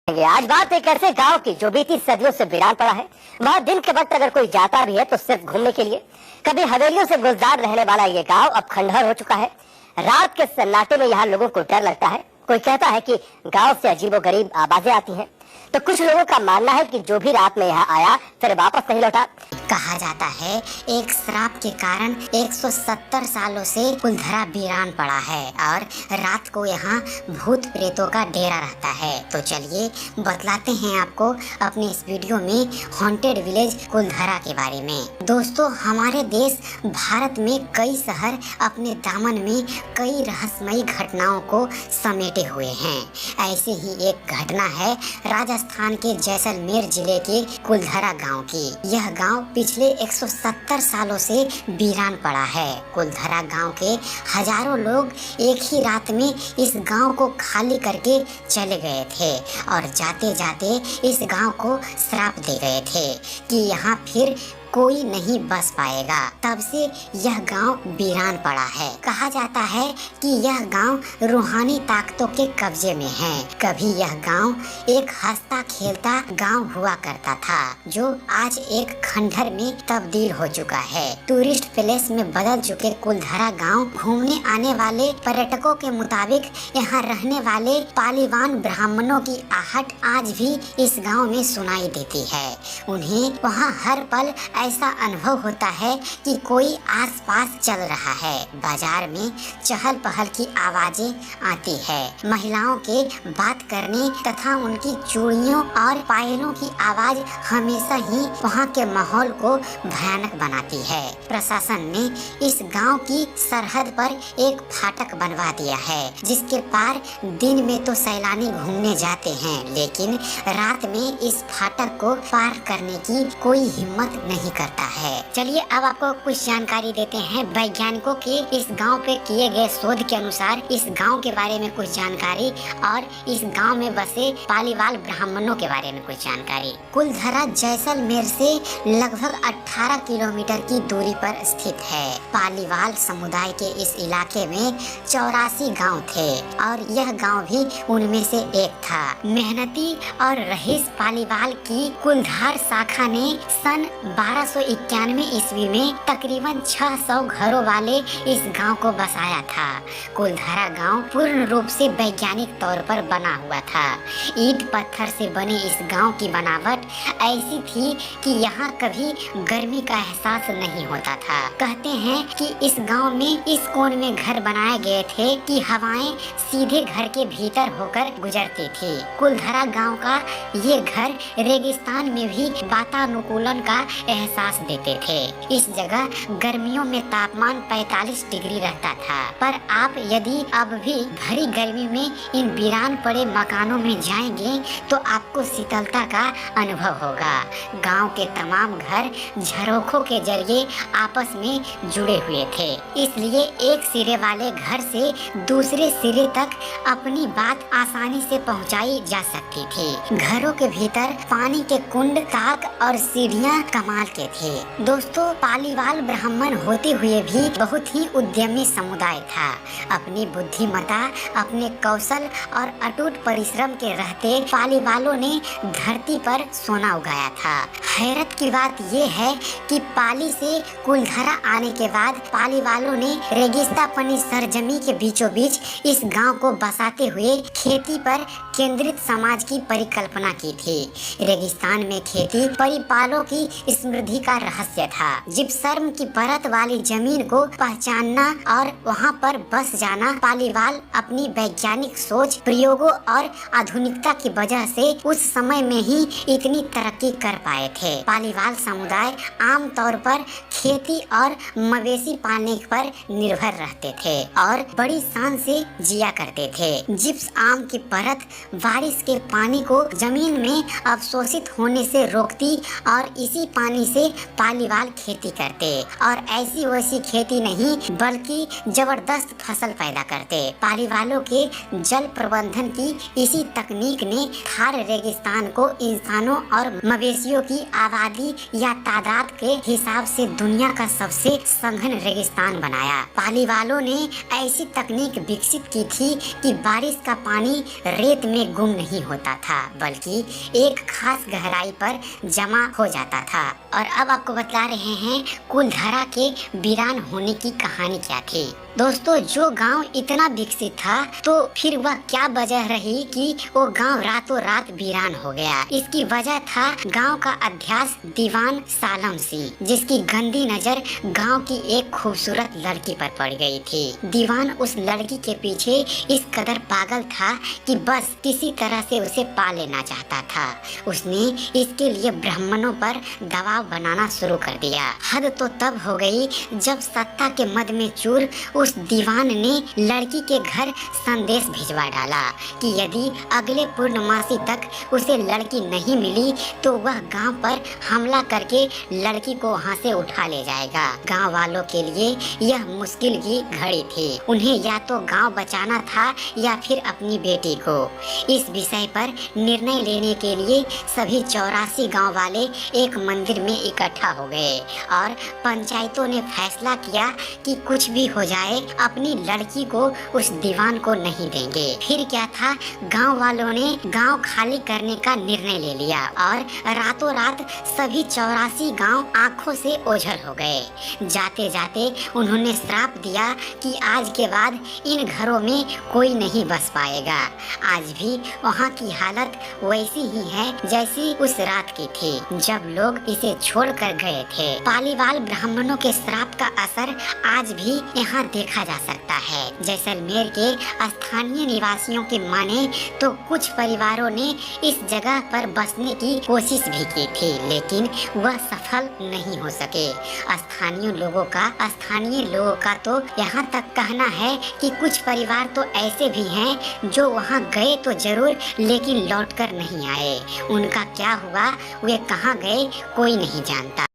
आज बात एक ऐसे गांव की जो बीती सदियों से वीरान पड़ा है। वहाँ दिन के वक्त अगर कोई जाता भी है तो सिर्फ घूमने के लिए। कभी हवेलियों से गुलजार रहने वाला ये गांव अब खंडहर हो चुका है। रात के सन्नाटे में यहाँ लोगों को डर लगता है। कोई कहता है कि गांव से अजीबोगरीब आवाजें आती हैं, तो कुछ लोगों का मानना है कि जो भी रात में यहाँ आया फिर वापस नहीं लौटा। कहा जाता है एक श्राप के कारण 170 सालों से कुलधरा वीरान पड़ा है और रात को यहाँ भूत प्रेतों का डेरा रहता है। तो चलिए बतलाते हैं आपको अपने इस वीडियो में हॉन्टेड विलेज कुलधरा के बारे में। दोस्तों, हमारे देश भारत में कई शहर अपने दामन में कई रहस्यमयी घटनाओं को समेटे हुए हैं। ऐसे ही एक घटना है राजस्थान के जैसलमेर जिले के कुलधरा गाँव की। यह गाँव पिछले 170 सालों से वीरान पड़ा है। कुलधरा गांव के हजारों लोग एक ही रात में इस गांव को खाली करके चले गए थे और जाते जाते इस गांव को श्राप दे गए थे कि यहाँ फिर कोई नहीं बस पाएगा। तब से यह गांव वीरान पड़ा है। कहा जाता है कि यह गांव रूहानी ताकतों के कब्जे में है। कभी यह गांव एक हंसता खेलता गांव हुआ करता था, जो आज एक खंडहर में तब्दील हो चुका है। टूरिस्ट प्लेस में बदल चुके कुलधरा गांव घूमने आने वाले पर्यटकों के मुताबिक यहाँ रहने वाले पालीवान ब्राह्मणों की आहट आज भी इस गाँव में सुनाई देती है। उन्हें वहाँ हर पल ऐसा अनुभव होता है कि कोई आसपास चल रहा है। बाजार में चहल पहल की आवाजें आती है। महिलाओं के बात करने तथा उनकी चूड़ियों और पायलों की आवाज हमेशा ही वहाँ के माहौल को भयानक बनाती है। प्रशासन ने इस गांव की सरहद पर एक फाटक बनवा दिया है, जिसके पार दिन में तो सैलानी घूमने जाते हैं, लेकिन रात में इस फाटक को पार करने की कोई हिम्मत नहीं करता है। चलिए अब आपको कुछ जानकारी देते हैं वैज्ञानिकों के इस गांव पे किए गए शोध के अनुसार इस गांव के बारे में कुछ जानकारी और इस गांव में बसे पालीवाल ब्राह्मणों के बारे में कुछ जानकारी। कुलधरा जैसलमेर से लगभग 18 किलोमीटर की दूरी पर स्थित है। पालीवाल समुदाय के इस इलाके में 84 गाँव थे और यह गाँव भी उनमें से एक था। मेहनती और रहीस पालीवाल की कुलधार शाखा ने सन 1291 ईस्वी में तकरीबन 600 घरों वाले इस गांव को बसाया था। कुलधरा गांव पूर्ण रूप से वैज्ञानिक तौर पर बना हुआ था। ईंट पत्थर से बने इस गांव की बनावट ऐसी थी कि यहाँ कभी गर्मी का एहसास नहीं होता था। कहते हैं कि इस गांव में इस कोण में घर बनाए गए थे कि हवाएं सीधे घर के भीतर होकर गुजरती थी। कुलधरा गांव का ये घर रेगिस्तान में भी वातानुकूलन का एहसास देते थे। इस जगह गर्मियों में तापमान 45 डिग्री रहता था, पर आप यदि अब भी भरी गर्मी में इन वीरान पड़े मकानों में जाएंगे तो आपको शीतलता का अनुभव होगा। गांव के तमाम घर झरोखों के जरिए आपस में जुड़े हुए थे, इसलिए एक सिरे वाले घर से दूसरे सिरे तक अपनी बात आसानी से पहुंचाई जा सकती थी। घरों के भीतर पानी के कुंड, ताक और सीढ़ियां कमाल के थे। दोस्तों, पालीवाल ब्राह्मण होते हुए भी बहुत ही उद्यमी समुदाय था। अपनी बुद्धिमत्ता, अपने कौशल और अटूट परिश्रम के रहते पालीवालों ने धरती पर सोना उगाया था। हैरत की बात यह है कि पाली से कुलधरा आने के बाद पालीवालों ने रेगिस्तापनी सरजमी के बीचों बीच इस गांव को बसाते हुए खेती पर केंद्रित समाज की परिकल्पना की थी। रेगिस्तान में खेती परिपालों की समृद्धि का रहस्य था। जिप्सम की परत वाली जमीन को पहचानना और वहां पर बस जाना पालीवाल अपनी वैज्ञानिक सोच, प्रयोगों और आधुनिकता की वजह से उस समय में ही इतनी तरक्की कर पाए थे। पालीवाल समुदाय आम तौर पर खेती और मवेशी पालने पर निर्भर रहते थे और बड़ी शान से जिया करते थे। जिप्स आम की परत बारिश के पानी को जमीन में अवशोषित होने से रोकती और इसी पानी से से पालीवाल खेती करते और ऐसी वैसी खेती नहीं बल्कि जबरदस्त फसल पैदा करते। पालीवालों के जल प्रबंधन की इसी तकनीक ने थार रेगिस्तान को इंसानों और मवेशियों की आबादी या तादाद के हिसाब से दुनिया का सबसे सघन रेगिस्तान बनाया। पालीवालों ने ऐसी तकनीक विकसित की थी कि बारिश का पानी रेत में गुम नहीं होता था बल्कि एक खास गहराई पर जमा हो जाता था। और अब आपको बतला रहे हैं कुलधरा के वीरान होने की कहानी क्या थी। दोस्तों, जो गांव इतना विकसित था तो फिर वह क्या वजह रही कि वो गांव रातों रात वीरान हो गया। इसकी वजह था गांव का अध्यास दीवान सालम सी, जिसकी गंदी नजर गांव की एक खूबसूरत लड़की पर पड़ गई थी। दीवान उस लड़की के पीछे इस कदर पागल था कि बस किसी तरह से उसे पा लेना चाहता था। उसने इसके लिए ब्राह्मणों पर दबाव बनाना शुरू कर दिया। हद तो तब हो गई जब सत्ता के मद में चूर उस दीवान ने लड़की के घर संदेश भिजवा डाला कि यदि अगले पूर्णमासी तक उसे लड़की नहीं मिली तो वह गांव पर हमला करके लड़की को वहां से उठा ले जाएगा। गांव वालों के लिए यह मुश्किल की घड़ी थी। उन्हें या तो गांव बचाना था या फिर अपनी बेटी को। इस विषय पर निर्णय लेने के लिए सभी 84 गांव वाले एक मंदिर में इकट्ठा हो गए और पंचायतों ने फैसला किया कि कुछ भी हो जाए अपनी लड़की को उस दीवान को नहीं देंगे। फिर क्या था, गांव वालों ने गांव खाली करने का निर्णय ले लिया और रातों रात सभी 84 गांव आंखों से ओझल हो गए। जाते जाते उन्होंने श्राप दिया कि आज के बाद इन घरों में कोई नहीं बस पाएगा। आज भी वहाँ की हालत वैसी ही है जैसी उस रात की थी जब लोग इसे छोड़कर गए थे। पालीवाल ब्राह्मणों के श्राप का असर आज भी यहाँ देखा जा सकता है। जैसलमेर के स्थानीय निवासियों के माने तो कुछ परिवारों ने इस जगह पर बसने की कोशिश भी की थी लेकिन वह सफल नहीं हो सके। स्थानीय लोगों का तो यहाँ तक कहना है कि कुछ परिवार तो ऐसे भी हैं जो वहाँ गए तो जरूर लेकिन लौटकर नहीं आए। उनका क्या हुआ, वे कहाँ गए, कोई नहीं जानता।